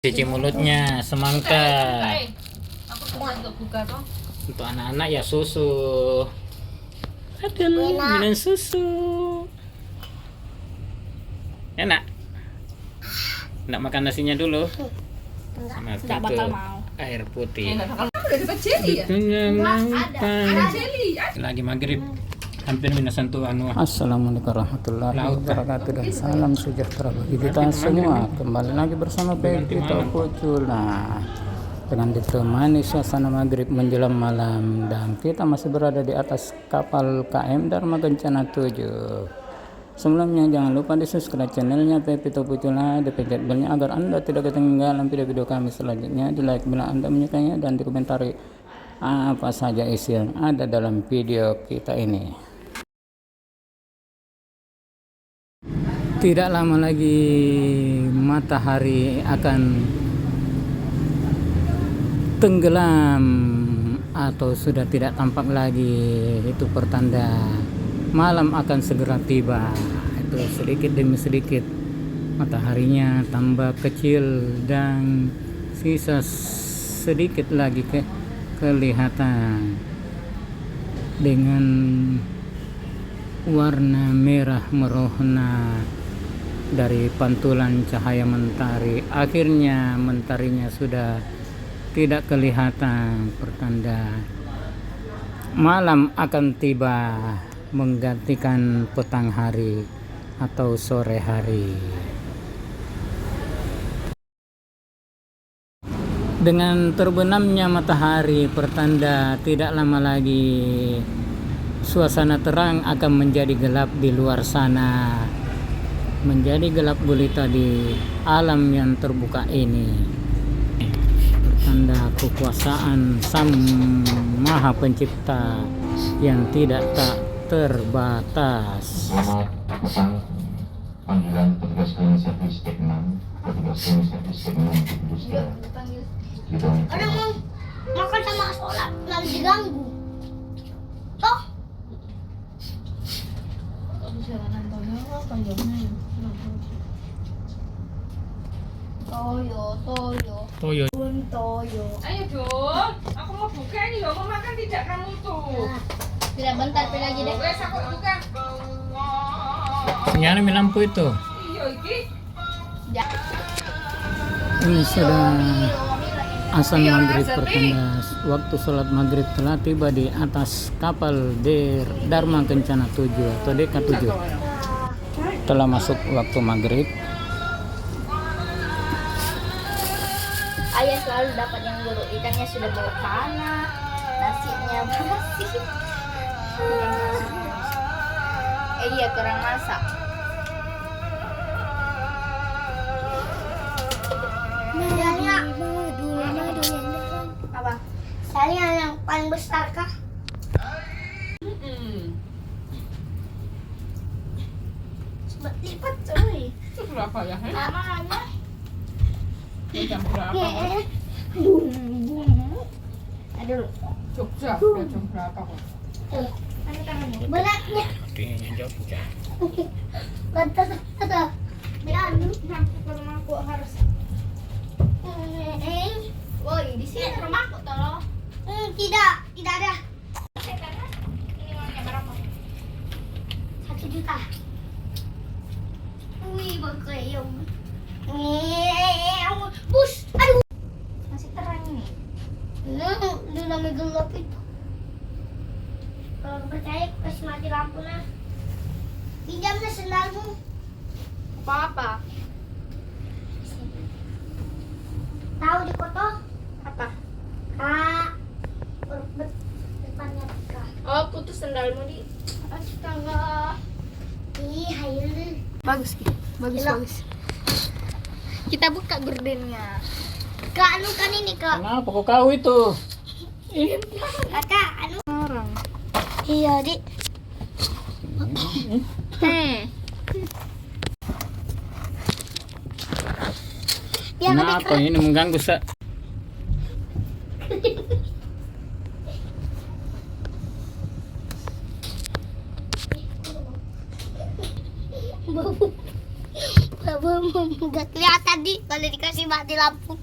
Cuci mulutnya, semangka. Aku coba untuk buka dong. Untuk anak-anak ya susu. Aduh, minum susu. Enak. Enak makan nasinya dulu. Sama Enggak itu bakal mau. air putih. Udah dapat jelly ya? Ada jelly. Lagi maghrib. Hampir minus sentuh anu. Assalamualaikum warahmatullahi wabarakatuh dan salam sejahtera bagi kita semua. Kembali lagi bersama Pevito Pucul. Nah, dengan ditemani suasana maghrib menjelang malam dan kita masih berada di atas kapal KM Dharma Kencana 7. Sebelumnya jangan lupa di subscribe channelnya Pevito Pucul, dipencet belnya agar Anda tidak ketinggalan video-video kami selanjutnya, di like bila Anda menyukainya dan dikomentari apa saja isi yang ada dalam video kita ini. Tidak lama lagi matahari akan tenggelam atau sudah tidak tampak lagi. Itu pertanda malam akan segera tiba. Itu sedikit demi sedikit mataharinya tambah kecil dan sisa sedikit lagi kelihatan dengan warna merah merona dari pantulan cahaya mentari. Akhirnya mentarinya sudah tidak kelihatan, pertanda malam akan tiba menggantikan petang hari atau sore hari. Dengan terbenamnya matahari, pertanda tidak lama lagi suasana terang akan menjadi gelap di luar sana, menjadi gelap gulita di alam yang terbuka ini. Pertanda kekuasaan Sang Maha Pencipta yang tidak tak terbatas. Selamat petang, panggilan petugas cleaning service Tek 6, petugas cleaning service Tek 6 di Industria. Orang mau makan sama sholat, lalu diganggu. Toh? Jalanan Toyo panjangnya ya. Toyo. Toyo. Toyo. Ayo dong, aku mau buka ini loh, mau makan tidak kamu tuh. Tidak bentar lagi deh. Wes aku buka. Nyala lampu itu. Iya iki. Ini sudah azan maghrib, pertanda waktu sholat maghrib telah tiba di atas kapal Dharma Kencana 7 atau DK7. Telah masuk waktu maghrib. Ayah selalu dapat yang buruk, ikannya sudah bau tanah, nasinya basi. Iya, kurang masak. Apa? Saya yang paling besar kah? Lipat coy. Itu berapa ya? Namanya Jam berapa? Aduh. Jogja, udah jam berapa kok? Beratnya. Artinya Jogja. Kata. Biar rumahku harus. Woi, di sini rumahku tolong. Tidak ada. Ini uangnya berapa? 1 juta. Wih, berkeyong. Bus, aduh. Masih terang nih. Lu namanya gelap itu. Kalau nggak percaya, kasih mati lampunya. Pinjamnya sendalmu. Apa? Tahu di foto? Apa? Depannya Tika. Oh, putus sendalmu di. Astaga. Ih, hayal. Bagus gitu. Bagus, Enak. bagus. Kita buka gordennya. Kak, anu kan ini, Kak. Kenapa kok kau itu? Kakak, anu. Orang. Iya, Di. Biar lebih Kenapa ini mengganggu Bau. Nggak kelihatan di kalau dikasih mati lampu.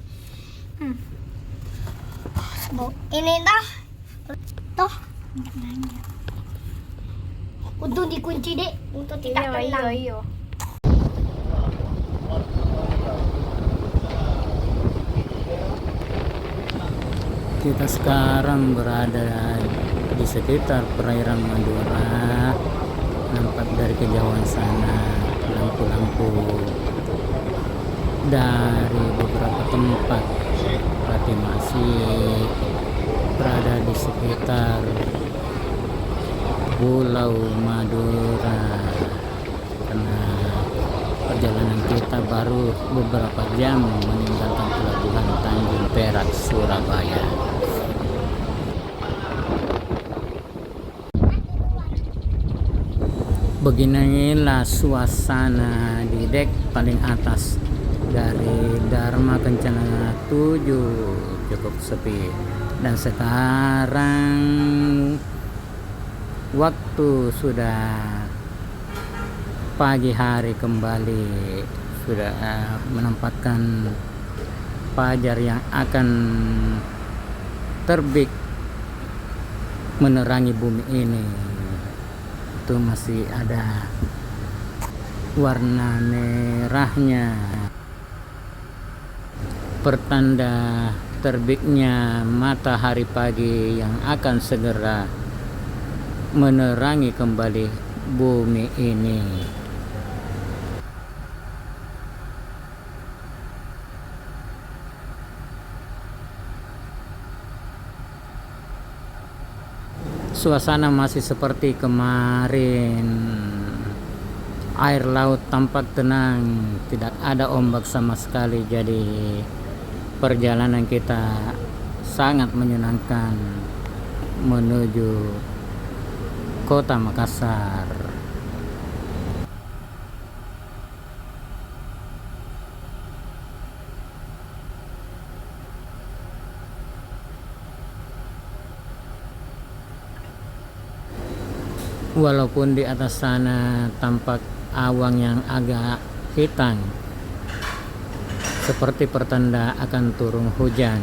Ini toh. Untuk dikunci dek, untuk tidak tenang. Iya. Kita sekarang berada di sekitar perairan Madura. Nampak dari kejauhan sana lampu-lampu dari beberapa tempat, berarti masih berada di sekitar Pulau Madura, karena perjalanan kita baru beberapa jam meninggalkan pelabuhan Tanjung Perak, Surabaya. Beginilah suasana di dek paling atas dari Dharma Kencana 7, cukup sepi. Dan sekarang waktu sudah pagi hari kembali, sudah menempatkan fajar yang akan terbit menerangi bumi ini. Itu masih ada warna merahnya, pertanda terbitnya matahari pagi yang akan segera menerangi kembali bumi ini. Suasana masih seperti kemarin. Air laut tampak tenang, tidak ada ombak sama sekali. Jadi perjalanan kita sangat menyenangkan menuju Kota Makassar. Walaupun di atas sana tampak awan yang agak hitam, seperti pertanda akan turun hujan,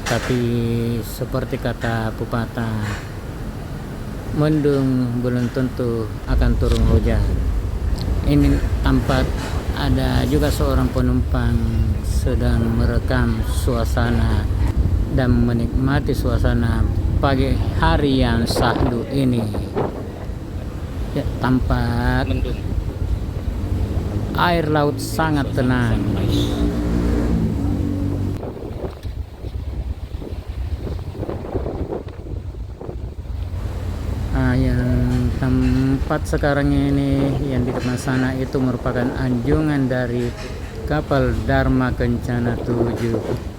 tapi seperti kata pepatah, mendung belum tentu akan turun hujan. Ini tampak ada juga seorang penumpang sedang merekam suasana dan menikmati suasana pagi hari yang syahdu ini. Ya, tampak air laut sangat tenang. Yang tempat sekarang ini yang di depan sana itu merupakan anjungan dari kapal Dharma Kencana 7.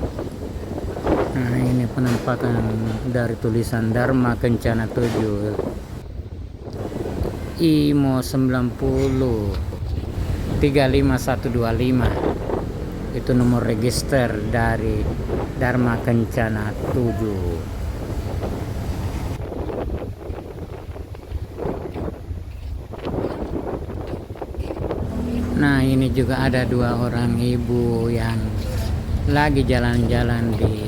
Nah, ini penampakan dari tulisan Dharma Kencana 7 IMO 90 35125. Itu nomor register dari Dharma Kencana 7. Nah, ini juga ada dua orang ibu yang lagi jalan-jalan di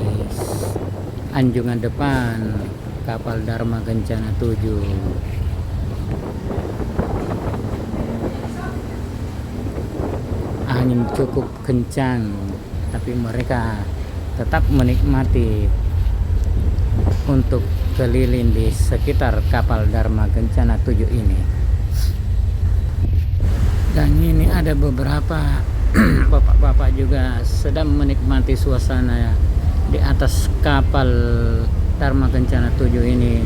anjungan depan kapal Dharma Kencana 7. Angin cukup kencang, tapi mereka tetap menikmati untuk keliling di sekitar kapal Dharma Kencana 7 ini. Dan ini ada beberapa bapak-bapak juga sedang menikmati suasana di atas kapal Dharma Kencana 7 ini.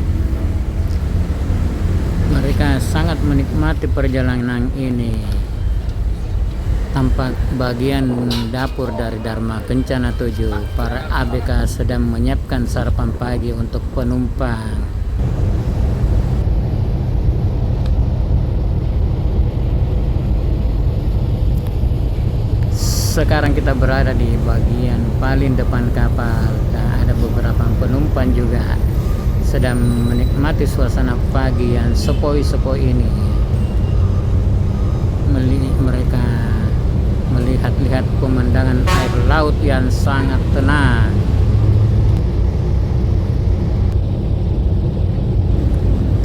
Mereka sangat menikmati perjalanan ini. Tampak bagian dapur dari Dharma Kencana 7, para ABK sedang menyiapkan sarapan pagi untuk penumpang. Sekarang kita berada di bagian paling depan kapal dan ada beberapa penumpang juga sedang menikmati suasana pagi yang sepoi-sepoi ini. mereka melihat-lihat pemandangan air laut yang sangat tenang.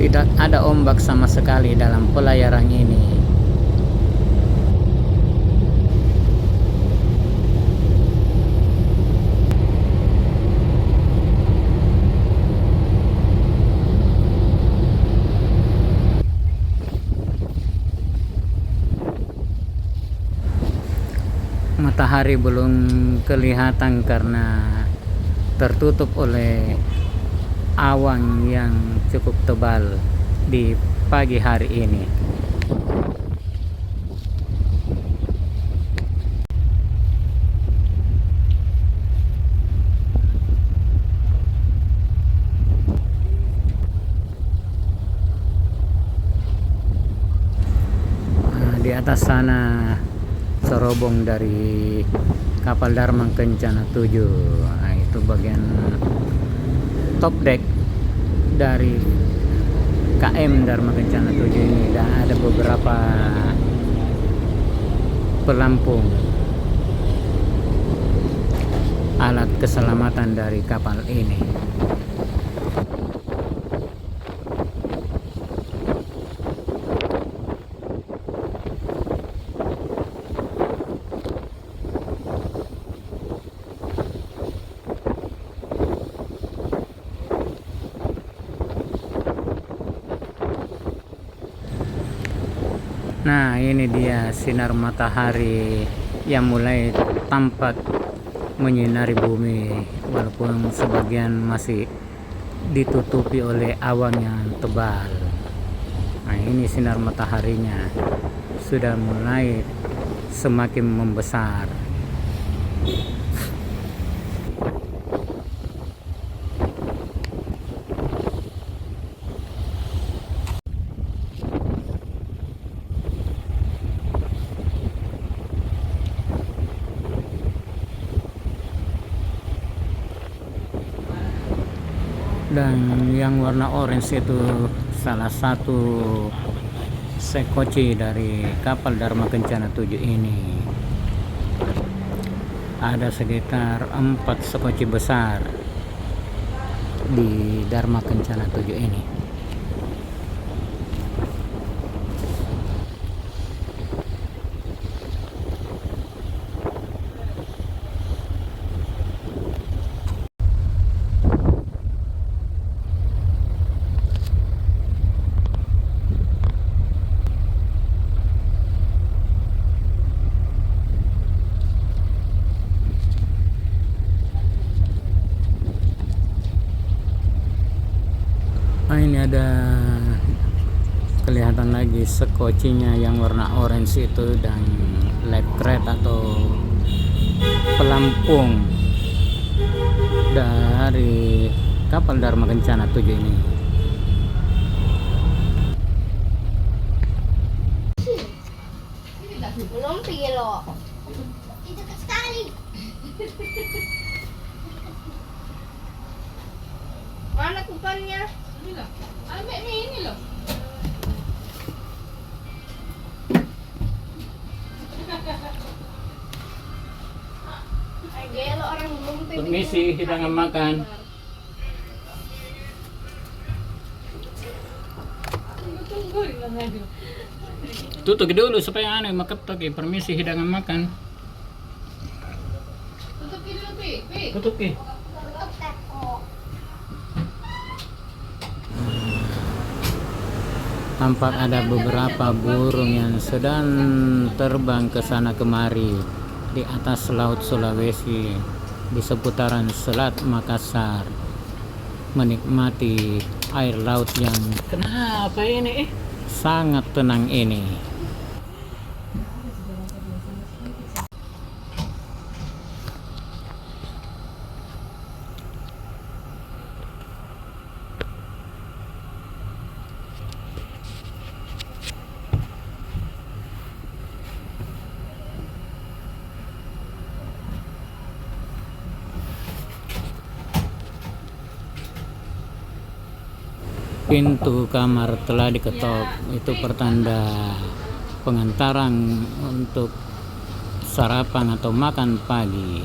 Tidak ada ombak sama sekali dalam pelayaran ini. Matahari belum kelihatan karena tertutup oleh awan yang cukup tebal di pagi hari ini. Di atas sana serobong dari kapal Dharma Kencana 7. Nah, itu bagian top deck dari KM Dharma Kencana 7 ini, dan ada beberapa pelampung alat keselamatan dari kapal ini. Nah, ini dia sinar matahari yang mulai tampak menyinari bumi, walaupun sebagian masih ditutupi oleh awan yang tebal. Nah, ini sinar mataharinya sudah mulai semakin membesar. Dan yang warna orange itu salah satu sekoci dari kapal Dharma Kencana 7 ini. Ada sekitar 4 sekoci besar di Dharma Kencana 7 ini. Nah, ini ada kelihatan lagi sekocinya yang warna orange itu, dan life crate atau pelampung dari kapal Dharma Kencana 7 ini. Belum pilo. Itu sekali. Mana kuponnya? Ini loh. Ambil nih, ini loh. Ay, gelo orang belum pilo. Permisi, hidangan makan. Tunggu lang aja. Tutup dulu supaya makapag. Permisi, hidangan makan. Tutup dulu, Pi. Tutup eh. Tutup teko. Tampak ada beberapa burung yang sedang terbang ke sana kemari di atas laut Sulawesi, di seputaran Selat Makassar, menikmati air laut yang Kenapa ini? sangat tenang ini. Pintu kamar telah diketok, itu pertanda pengantaran untuk sarapan atau makan pagi.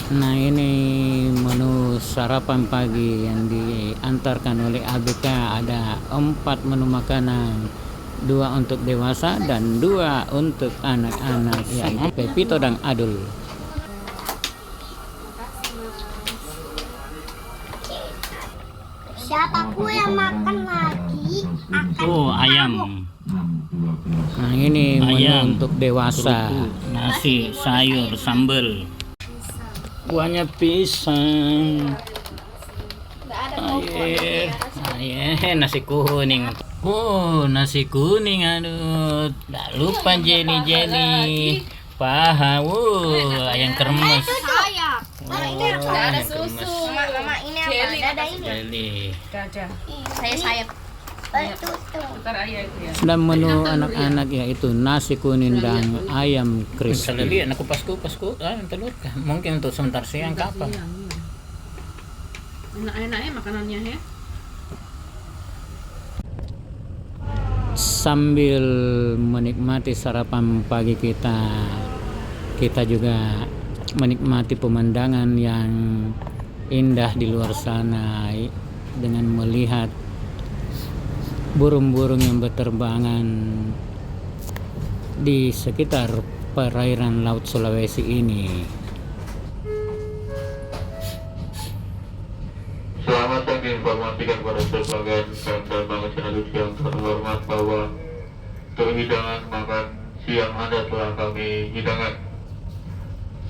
Nah, ini menu sarapan pagi yang diantarkan oleh ABK. Ada 4 menu makanan, 2 untuk dewasa dan 2 untuk anak-anak, yaitu Pepito dan Adul. Siapapun yang makan lagi akan Ayam. Nah, ini menu untuk dewasa. Nasi, sayur, sambal. Buahnya pisang. Air, nasi kuning. Oh, nasi kuning, aduh. Tak lupa jeli-jeli. Paha, ayam kremes. sayap. Ini apa? Ada susu. Mama ini apa? Ada ini. Jeli. Ada. Saya sayap. Tuh. Putar ayah itu ya. Dan menu anak-anak yaitu nasi kuning dan ayam crispy. Misalnya lihat, aku pas telur kah? Mungkin untuk sebentar siang kapan? Enak-enaknya makanannya ya. Sambil menikmati sarapan pagi kita juga menikmati pemandangan yang indah di luar sana dengan melihat burung-burung yang berterbangan di sekitar perairan Laut Sulawesi ini. Selamat pagi, informasikan pada pelanggan dan bangun channel yang terhormat bahwa untuk hidangan makan siang Anda telah kami hidangkan.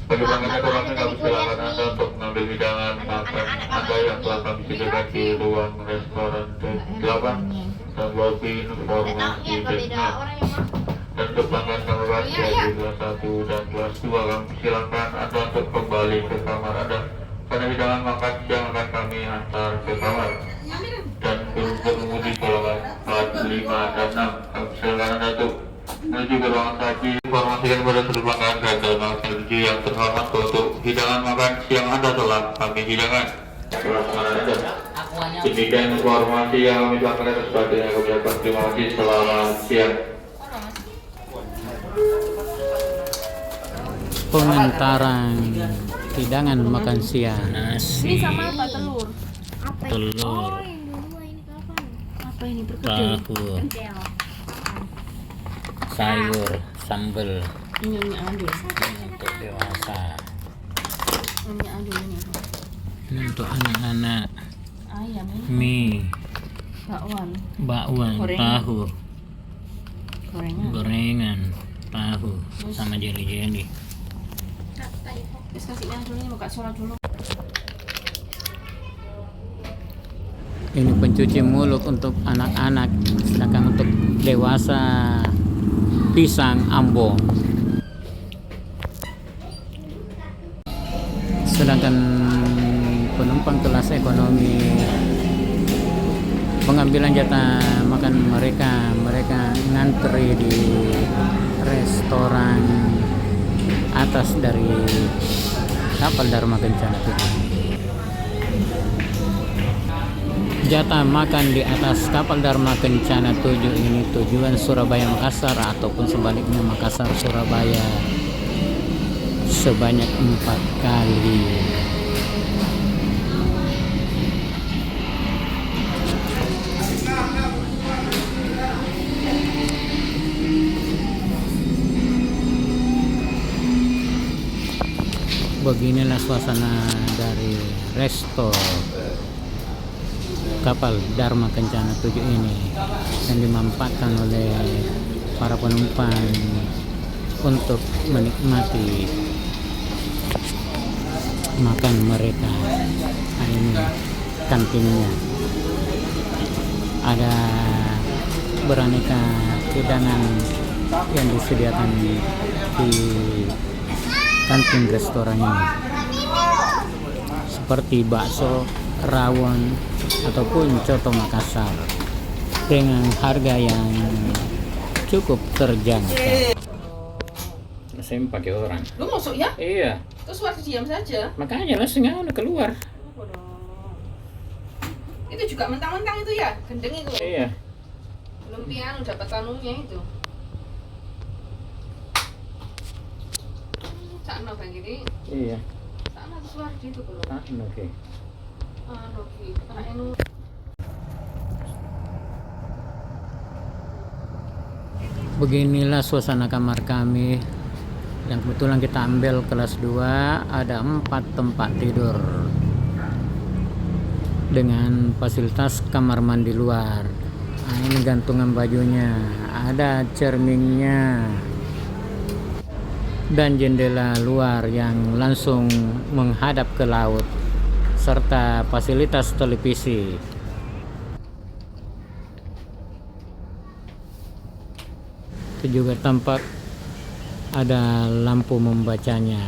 Bagi pelanggan yang kami silakan Anda untuk mengambil hidangan makan Anda yang telah kami sediakan di ruang restoran T8 dan lobby informasi D6. Dan untuk pelanggan kamar rahasia di kelas 1 dan kelas 2 kami silakan Anda untuk kembali ke kamar Anda. Pada hidangan makan siang akan kami antar ke kamar. Dan pengemudi golongan 4, 5, dan 6 kami silakan Anda untuk menuju ke ruangan saji. Informasikan kepada seluruh pelanggan gagal energi yang terhormat untuk hidangan makan siang Anda telah kami hidangkan. Demikian informasi yang kami sampaikan sebagai yang kami dapat. Terima kasih, selamat siang. Pengantaran hidangan makan siang. Ini sama apa telur? Telur, Apa ini perkedel? tahu, sayur, sambal. Ini adul. Untuk dewasa. Ini adul ini. Ini untuk anak-anak. Ayam ini. Mie, Bakwan. bakwan, Gorengan. tahu, Gorengan. gorengan, tahu, sama jeli-jeli. Terus kasih adul ini buka sholat dulu. Ini pencuci mulut untuk anak-anak, sedangkan untuk dewasa pisang ambon. Sedangkan penumpang kelas ekonomi pengambilan jatah makan mereka ngantri di restoran atas dari kapal Dharma Kencana itu. Jatah makan di atas kapal Dharma Kencana 7 ini tujuan Surabaya Makassar ataupun sebaliknya Makassar Surabaya sebanyak 4 kali. Beginilah suasana dari resto kapal Dharma Kencana 7 ini yang dimanfaatkan oleh para penumpang untuk menikmati makan mereka. Nah, ini kantinnya, ada beraneka hidangan yang disediakan di kantin restoran ini, seperti bakso, rawon, ataupun coto Makassar dengan harga yang cukup terjangkau. Saya pakai orang. Lu masuk ya? Iya. Terus waktu diam saja. Makanya langsung udah keluar. Kita itu juga mentang-mentang itu ya, gendeng itu. Iya. Belum pian dapat tanunya itu. Sakno bang ini. Iya. Sakno suar gitu kalau. Oke. Oke. Karena ini. Beginilah suasana kamar kami yang kebetulan kita ambil kelas 2. Ada 4 tempat tidur dengan fasilitas kamar mandi luar. Nah, ini gantungan bajunya, ada cerminnya dan jendela luar yang langsung menghadap ke laut serta fasilitas televisi. Itu juga tampak ada lampu membacanya,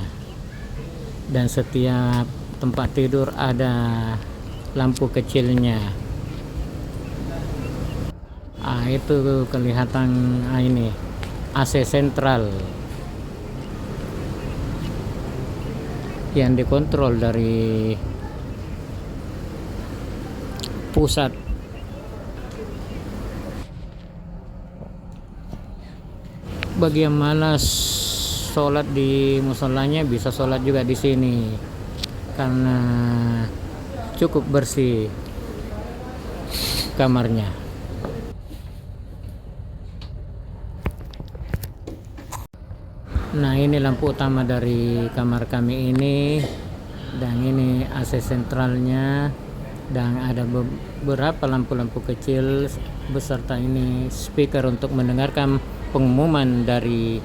dan setiap tempat tidur ada lampu kecilnya. Itu kelihatan ini AC sentral yang dikontrol dari pusat. Bagi yang malas sholat di musolanya bisa sholat juga di sini karena cukup bersih kamarnya. Nah, ini lampu utama dari kamar kami ini, dan ini AC sentralnya, dan ada beberapa lampu-lampu kecil beserta ini speaker untuk mendengarkan pengumuman dari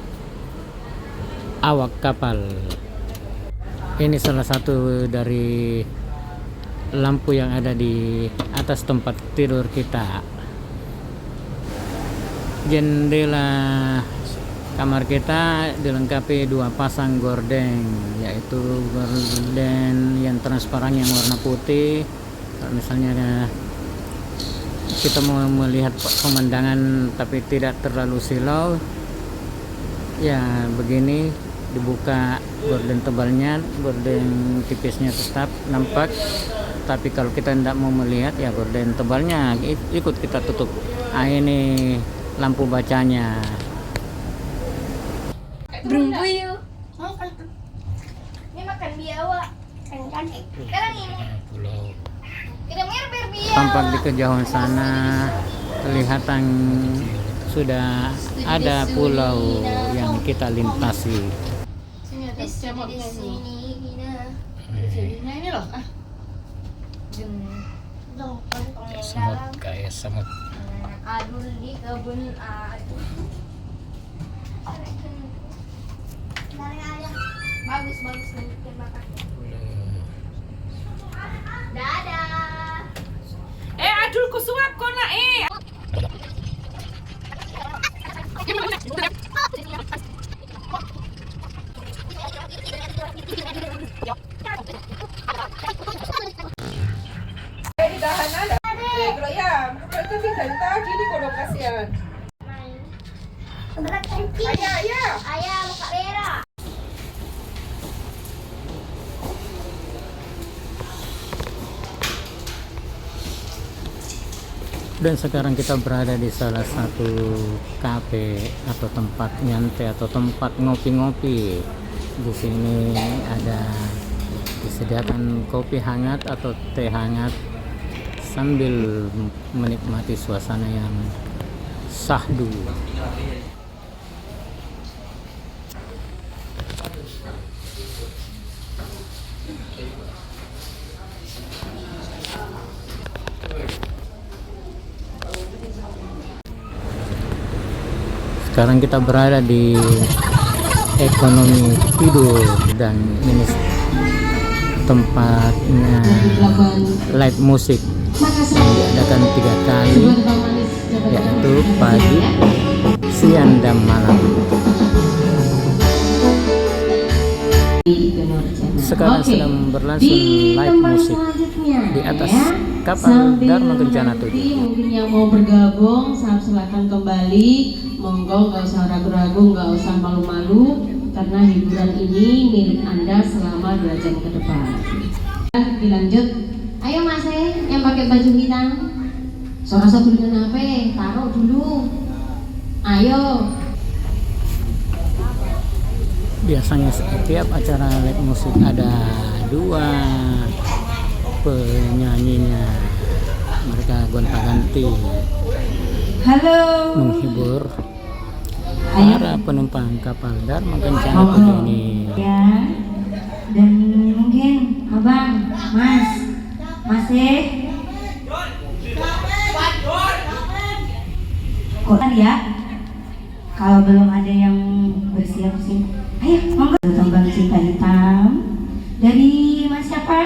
awak kapal. Ini salah satu dari lampu yang ada di atas tempat tidur kita. Jendela kamar kita dilengkapi 2 pasang gorden, yaitu gorden yang transparan yang warna putih. Kalau misalnya kita mau melihat pemandangan tapi tidak terlalu silau, ya begini, dibuka gorden tebalnya, gorden tipisnya tetap nampak. Tapi kalau kita tidak mau melihat, ya gorden tebalnya ikut kita tutup. Ini lampu bacanya. Berumbuyu. Ini makan biawa. Cantik. Sekarang ini. Pulau. Tampak Tampak di kejauhan sana kelihatan sudah ada pulau yang kita lintasi. Sini ada cemoknya ini. Jadinya ini loh. Semut, kayak semut. Adul di kebun aduh. Bagus nunjukin bakatnya. Dadah. Adul ku suap kok nak ditahan ada. Kalau ya, itu tinggal tadi di kodok kasihan. Ayah. Ayah muka merah. Dan sekarang kita berada di salah satu kafe atau tempat nyantai atau tempat ngopi-ngopi. Di sini ada disediakan kopi hangat atau teh hangat sambil menikmati suasana yang syahdu. Sekarang kita berada di ekonomi tidur, dan ini tempatnya live musik yang diadakan 3 kali, yaitu pagi, siang, dan malam. Sekarang sedang berlangsung live musik di atas kapal Dharma Kencana 7. Mungkin yang mau bergabung, silakan kembali. Monggo, nggak usah ragu-ragu, nggak usah malu-malu, karena hiburan ini milik Anda selama 2 jam ke depan. Dilanjut Ayo Mas yang pakai baju hitam. Suara satu dengan HP, taruh dulu. Ayo. Biasanya setiap acara live musik ada 2 penyanyinya, mereka gonta-ganti Halo. menghibur para penumpang kapal Dharma Kencana Puja ini. Ya. Dan mungkin Abang, Mas, masih kok ya? Kalau belum ada yang bersiap-siap, ayo monggo. Tembang Cinta Hitam dari Mas siapa?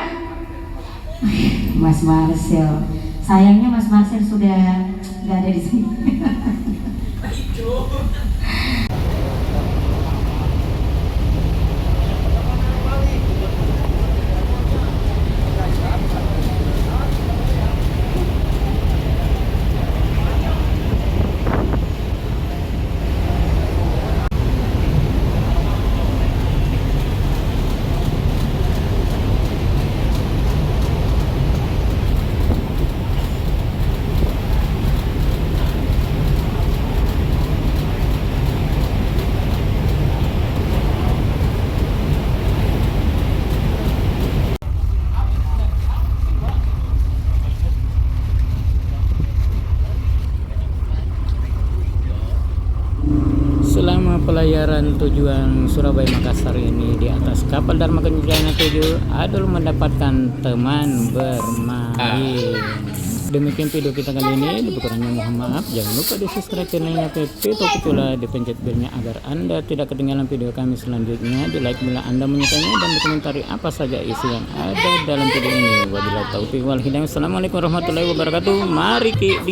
Mas Marcel. Sayangnya Mas Marcel sudah nggak ada di sini. Selama pelayaran tujuan Surabaya Makassar ini di atas kapal Dharma Kencana 7, Adul mendapatkan teman bermain. Demikian video kita kali ini. Kurangnya mohon maaf. Jangan lupa di subscribe channelnya PP Topicula, dipencet belnya agar Anda tidak ketinggalan video kami selanjutnya. Di like bila Anda menyukainya dan dikomentari apa saja isi yang ada dalam video ini. Wabillahi taufiq wal hidayah. Assalamualaikum warahmatullahi wabarakatuh. Mari kita